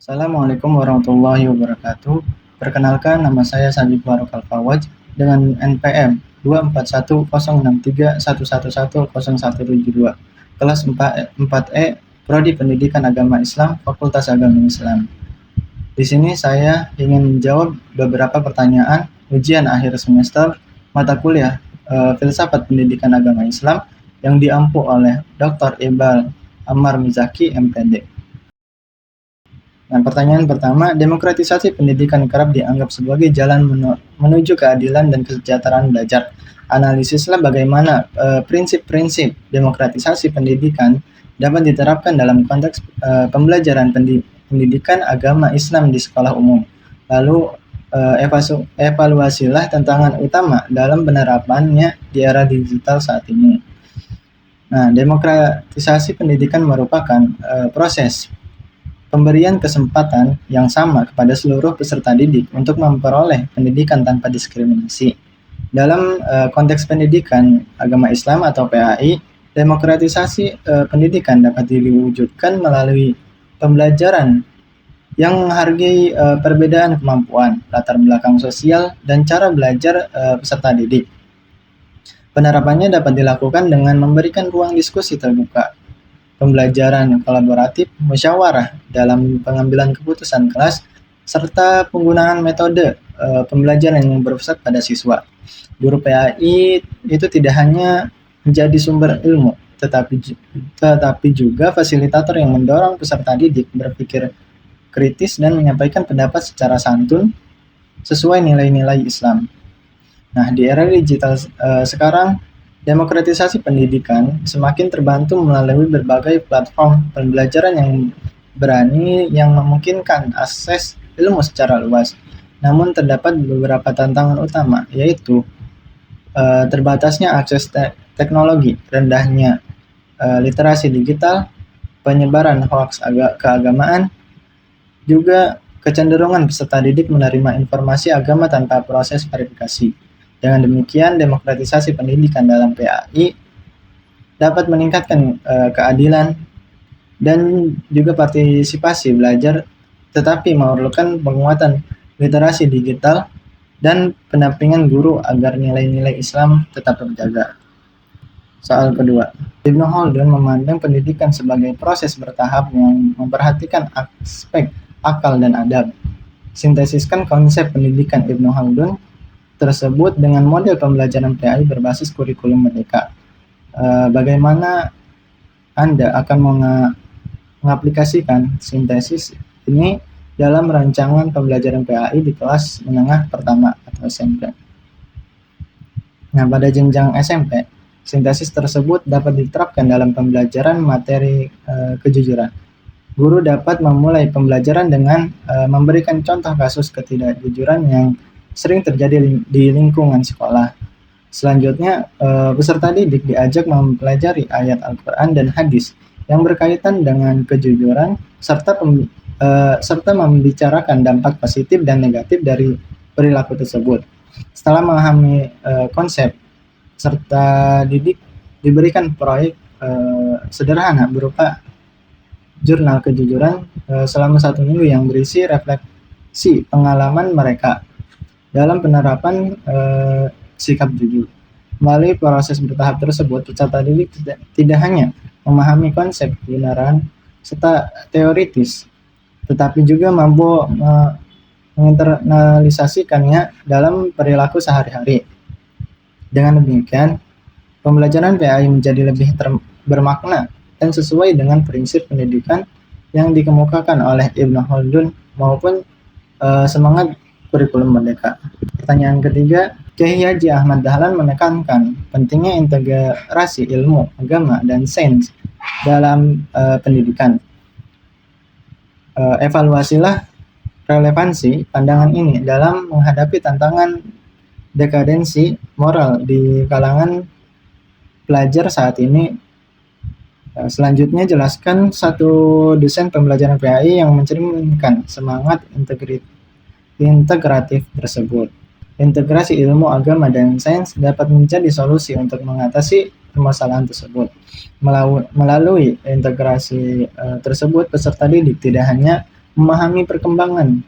Assalamualaikum warahmatullahi wabarakatuh. Perkenalkan, nama saya Sandi Faruk Al-Fawaj dengan NPM 2410631111072, kelas 4E, Prodi Pendidikan Agama Islam, Fakultas Agama Islam. Di sini saya ingin menjawab beberapa pertanyaan ujian akhir semester mata kuliah Filsafat Pendidikan Agama Islam yang diampu oleh Dr. Iqbal Ammar Mizaki, MPD. Nah, pertanyaan pertama, demokratisasi pendidikan kerap dianggap sebagai jalan menuju keadilan dan kesejahteraan belajar. Analisislah bagaimana prinsip-prinsip demokratisasi pendidikan dapat diterapkan dalam konteks pembelajaran pendidikan agama Islam di sekolah umum. Lalu evaluasilah tantangan utama dalam penerapannya di era digital saat ini. Nah, demokratisasi pendidikan merupakan proses pemberian kesempatan yang sama kepada seluruh peserta didik untuk memperoleh pendidikan tanpa diskriminasi. Dalam konteks pendidikan agama Islam atau PAI, demokratisasi pendidikan dapat diwujudkan melalui pembelajaran yang menghargai perbedaan kemampuan, latar belakang sosial, dan cara belajar peserta didik. Penerapannya dapat dilakukan dengan memberikan ruang diskusi terbuka, pembelajaran kolaboratif, musyawarah dalam pengambilan keputusan kelas, serta penggunaan metode pembelajaran yang berpusat pada siswa. Guru PAI itu tidak hanya menjadi sumber ilmu, tetapi juga fasilitator yang mendorong peserta didik berpikir kritis dan menyampaikan pendapat secara santun sesuai nilai-nilai Islam. Nah, di era digital sekarang, demokratisasi pendidikan semakin terbantu melalui berbagai platform pembelajaran yang memungkinkan akses ilmu secara luas. Namun terdapat beberapa tantangan utama, yaitu terbatasnya akses teknologi, rendahnya literasi digital, penyebaran hoaks keagamaan, juga kecenderungan peserta didik menerima informasi agama tanpa proses verifikasi. Dengan demikian, demokratisasi pendidikan dalam PAI dapat meningkatkan keadilan dan juga partisipasi belajar, tetapi memerlukan penguatan literasi digital dan pendampingan guru agar nilai-nilai Islam tetap terjaga. Soal kedua, Ibnu Khaldun memandang pendidikan sebagai proses bertahap yang memperhatikan aspek akal dan adab. Sintesiskan konsep pendidikan Ibnu Khaldun tersebut dengan model pembelajaran PAI berbasis kurikulum merdeka. Bagaimana Anda akan mengaplikasikan sintesis ini dalam rancangan pembelajaran PAI di kelas menengah pertama atau SMP? Nah, pada jenjang SMP, sintesis tersebut dapat diterapkan dalam pembelajaran materi kejujuran. Guru dapat memulai pembelajaran dengan memberikan contoh kasus ketidakjujuran yang sering terjadi di lingkungan sekolah. Selanjutnya, peserta didik diajak mempelajari ayat Al-Quran dan hadis yang berkaitan dengan kejujuran serta membicarakan dampak positif dan negatif dari perilaku tersebut. Setelah memahami konsep, peserta didik diberikan proyek sederhana berupa jurnal kejujuran selama 1 minggu yang berisi refleksi pengalaman mereka dalam penerapan sikap jujur. Melalui proses bertahap tersebut, peserta didik tidak hanya memahami konsep kebenaran serta teoritis, tetapi juga mampu menginternalisasikannya dalam perilaku sehari-hari. Dengan demikian, pembelajaran PAI menjadi lebih bermakna dan sesuai dengan prinsip pendidikan yang dikemukakan oleh Ibnu Khaldun maupun semangat kurikulum merdeka. Pertanyaan ketiga, Kiai Haji Ahmad Dahlan menekankan pentingnya integrasi ilmu, agama, dan sains dalam pendidikan. Evaluasilah relevansi pandangan ini dalam menghadapi tantangan dekadensi moral di kalangan pelajar saat ini. Selanjutnya, jelaskan satu desain pembelajaran PAI yang mencerminkan semangat integratif tersebut. Integrasi ilmu, agama, dan sains dapat menjadi solusi untuk mengatasi permasalahan tersebut. Melalui integrasi tersebut, peserta didik tidak hanya memahami perkembangan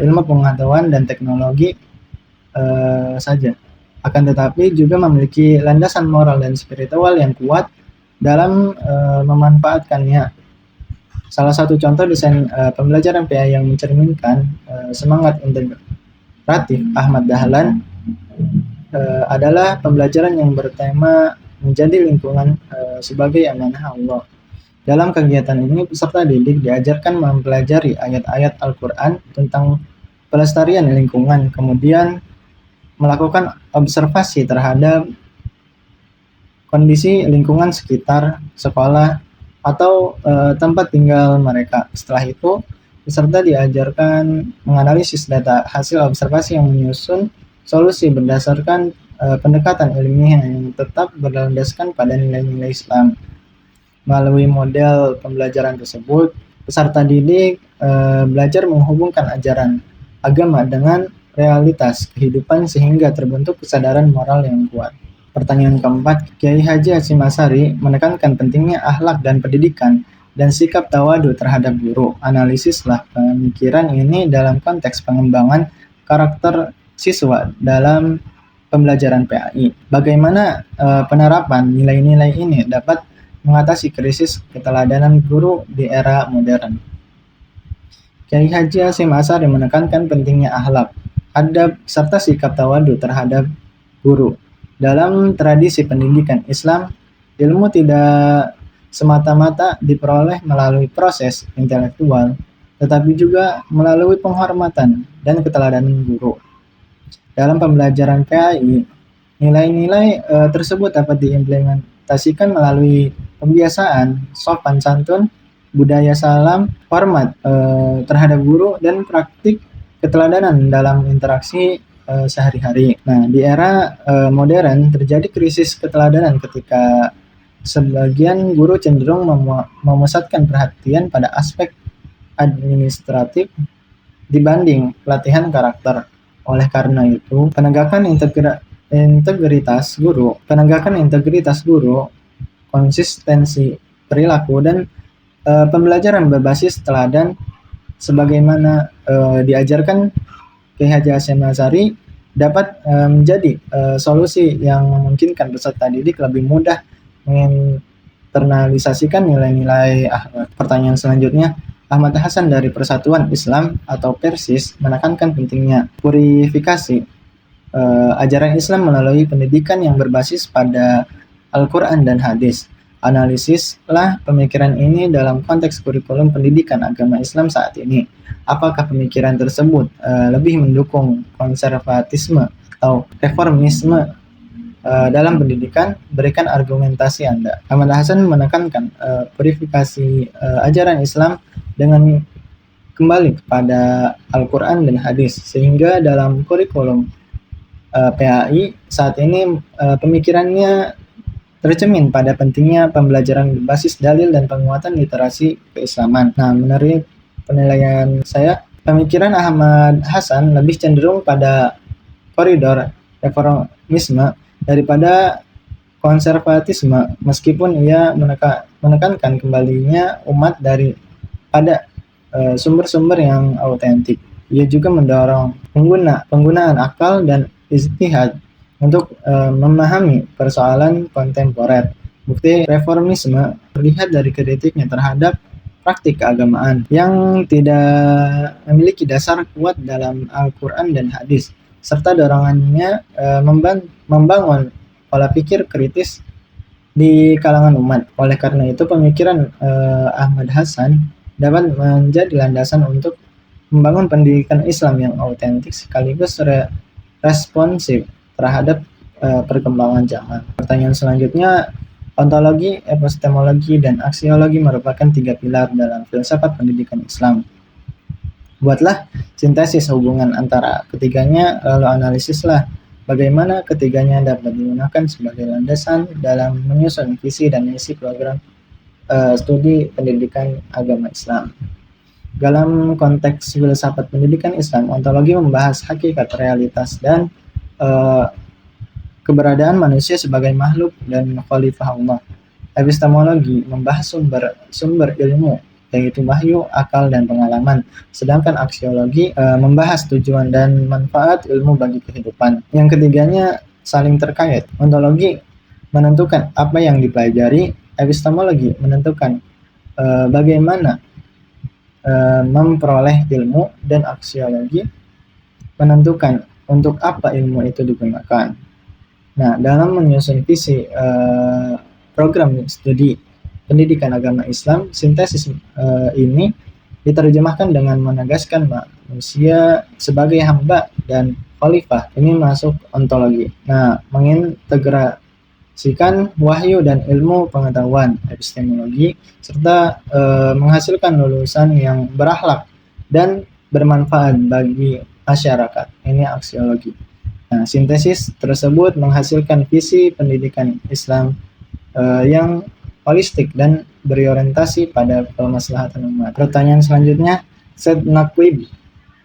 ilmu pengetahuan dan teknologi saja, akan tetapi juga memiliki landasan moral dan spiritual yang kuat dalam memanfaatkannya. Salah satu contoh desain pembelajaran PA yang mencerminkan semangat integratif Ahmad Dahlan adalah pembelajaran yang bertema menjadi lingkungan sebagai amanah Allah. Dalam kegiatan ini, peserta didik diajarkan mempelajari ayat-ayat Al-Quran tentang pelestarian lingkungan, kemudian melakukan observasi terhadap kondisi lingkungan sekitar sekolah atau tempat tinggal mereka. Setelah itu, peserta diajarkan menganalisis data hasil observasi yang menyusun solusi berdasarkan pendekatan ilmiah yang tetap berlandaskan pada nilai-nilai Islam. Melalui model pembelajaran tersebut, peserta didik belajar menghubungkan ajaran agama dengan realitas kehidupan sehingga terbentuk kesadaran moral yang kuat. Pertanyaan keempat, Kiai Haji Hasyim Asy'ari menekankan pentingnya akhlak dan pendidikan dan sikap tawadu terhadap guru. Analisislah pemikiran ini dalam konteks pengembangan karakter siswa dalam pembelajaran PAI. Bagaimana penerapan nilai-nilai ini dapat mengatasi krisis keteladanan guru di era modern. Kiai Haji Hasyim Asy'ari menekankan pentingnya akhlak, adab, serta sikap tawadu terhadap guru. Dalam tradisi pendidikan Islam, ilmu tidak semata-mata diperoleh melalui proses intelektual, tetapi juga melalui penghormatan dan keteladanan guru. Dalam pembelajaran PAI, nilai-nilai tersebut dapat diimplementasikan melalui pembiasaan sopan santun, budaya salam, hormat terhadap guru, dan praktik keteladanan dalam interaksi sehari-hari. Nah, di era modern terjadi krisis keteladanan ketika sebagian guru cenderung memusatkan perhatian pada aspek administratif dibanding pelatihan karakter. Oleh karena itu, penegakan integritas guru, konsistensi perilaku, dan pembelajaran berbasis teladan sebagaimana diajarkan Kiai Haji Hasyim Asy'ari dapat menjadi solusi yang memungkinkan peserta didik lebih mudah menginternalisasikan nilai-nilai akhlak. Pertanyaan selanjutnya, Ahmad Hasan dari Persatuan Islam atau Persis menekankan pentingnya purifikasi ajaran Islam melalui pendidikan yang berbasis pada Al-Quran dan hadis. Analisislah pemikiran ini dalam konteks kurikulum pendidikan agama Islam saat ini. Apakah pemikiran tersebut lebih mendukung konservatisme atau reformisme dalam pendidikan? Berikan argumentasi Anda. Ahmad Hasan menekankan purifikasi ajaran Islam dengan kembali kepada Al-Quran dan hadis, sehingga dalam kurikulum PAI saat ini pemikirannya tercermin pada pentingnya pembelajaran berbasis dalil dan penguatan literasi keislaman. Nah, menurut penilaian saya, pemikiran Ahmad Hasan lebih cenderung pada koridor reformisme daripada konservatisme, meskipun ia menekankan kembalinya umat pada sumber-sumber yang autentik. Ia juga mendorong penggunaan akal dan ijtihad untuk memahami persoalan kontemporer. Bukti reformisme terlihat dari kritiknya terhadap praktik keagamaan yang tidak memiliki dasar kuat dalam Al-Quran dan hadis, serta dorongannya membangun pola pikir kritis di kalangan umat. Oleh karena itu, pemikiran Ahmad Hasan dapat menjadi landasan untuk membangun pendidikan Islam yang autentik sekaligus responsif terhadap perkembangan zaman. Pertanyaan selanjutnya, ontologi, epistemologi, dan aksiologi merupakan 3 pilar dalam filsafat pendidikan Islam. Buatlah sintesis hubungan antara ketiganya, lalu analisislah bagaimana ketiganya dapat digunakan sebagai landasan dalam menyusun visi dan misi program studi pendidikan agama Islam. Dalam konteks filsafat pendidikan Islam, ontologi membahas hakikat, realitas, dan keberadaan manusia sebagai makhluk dan khalifah Allah. Epistemologi membahas sumber ilmu yaitu wahyu, akal, dan pengalaman. Sedangkan aksiologi membahas tujuan dan manfaat ilmu bagi kehidupan. Yang ketiganya saling terkait. Ontologi menentukan apa yang dipelajari, epistemologi menentukan bagaimana memperoleh ilmu, dan aksiologi menentukan untuk apa ilmu itu digunakan. Nah, dalam menyusun visi program studi pendidikan agama Islam, sintesis ini diterjemahkan dengan menegaskan manusia sebagai hamba dan khalifah. Ini masuk ontologi. Nah, mengintegrasikan wahyu dan ilmu pengetahuan, epistemologi, serta menghasilkan lulusan yang berakhlak dan bermanfaat bagi masyarakat. Ini aksiologi. Nah, sintesis tersebut menghasilkan visi pendidikan Islam yang holistik dan berorientasi pada kemaslahatan umat. Pertanyaan selanjutnya, Syed Naqib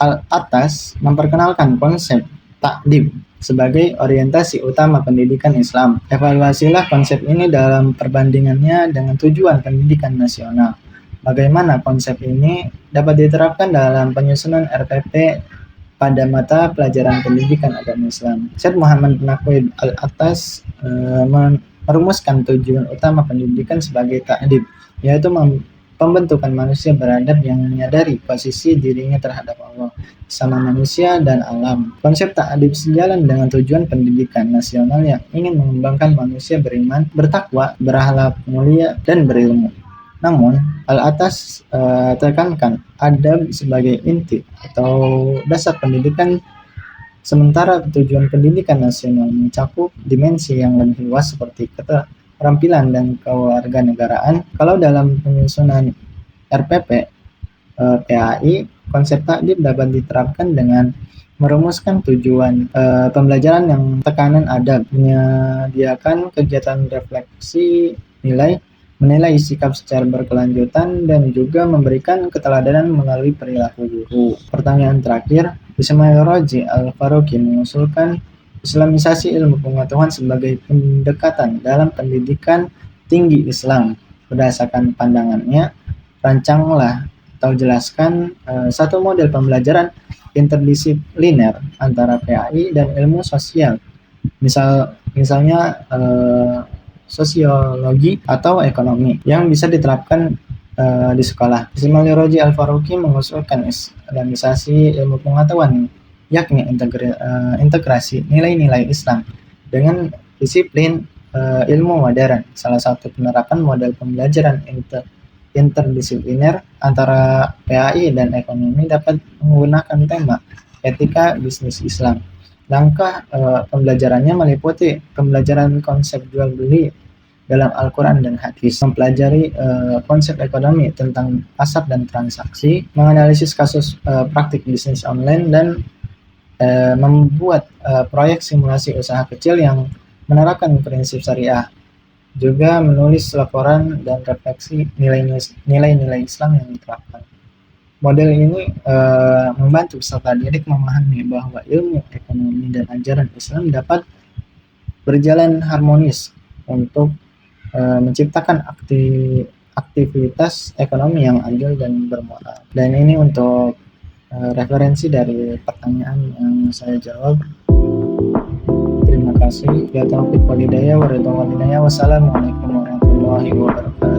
Al-Attas memperkenalkan konsep ta'dib sebagai orientasi utama pendidikan Islam. Evaluasilah konsep ini dalam perbandingannya dengan tujuan pendidikan nasional. Bagaimana konsep ini dapat diterapkan dalam penyusunan RPP pada mata pelajaran pendidikan agama Islam. Syed Muhammad Naqib Al-Attas merumuskan tujuan utama pendidikan sebagai ta'dib, yaitu pembentukan manusia beradab yang menyadari posisi dirinya terhadap Allah, sama manusia dan alam. Konsep ta'dib sejalan dengan tujuan pendidikan nasional yang ingin mengembangkan manusia beriman, bertakwa, berakhlak mulia, dan berilmu. Namun, Al-Attas tekankan adab sebagai inti atau dasar pendidikan, sementara tujuan pendidikan nasional mencakup dimensi yang lebih luas seperti keterampilan dan kewarganegaraan. Kalau dalam penyusunan RPP PAI, konsep ta'dib dapat diterapkan dengan merumuskan tujuan pembelajaran yang tekanan adab, menyediakan kegiatan refleksi nilai, menilai sikap secara berkelanjutan, dan juga memberikan keteladanan melalui perilaku guru. Pertanyaan terakhir, Ismail Raji Al-Faruqi mengusulkan Islamisasi ilmu pengetahuan sebagai pendekatan dalam pendidikan tinggi Islam. Berdasarkan pandangannya, rancanglah atau jelaskan satu model pembelajaran interdisipliner antara PAI dan ilmu sosial. Misalnya sosiologi atau ekonomi yang bisa diterapkan di sekolah. Ismail Raji Al-Faruqi mengusulkan Islamisasi ilmu pengetahuan, yakni integrasi nilai-nilai Islam dengan disiplin ilmu modern. Salah satu penerapan model pembelajaran interdisipliner antara PAI dan ekonomi dapat menggunakan tema etika bisnis Islam. Langkah pembelajarannya meliputi pembelajaran konsep jual beli dalam Al-Quran dan hadis, mempelajari konsep ekonomi tentang pasar dan transaksi, menganalisis kasus praktik bisnis online, dan membuat proyek simulasi usaha kecil yang menerapkan prinsip syariah. Juga menulis laporan dan refleksi nilai-nilai Islam yang diterapkan. Model ini membantu peserta didik memahami bahwa ilmu, ekonomi, dan ajaran Islam dapat berjalan harmonis untuk menciptakan aktivitas ekonomi yang adil dan bermoral. Dan ini untuk referensi dari pertanyaan yang saya jawab. Terima kasih. Ya taufiq wal hidayah. Wassalamualaikum warahmatullahi wabarakatuh.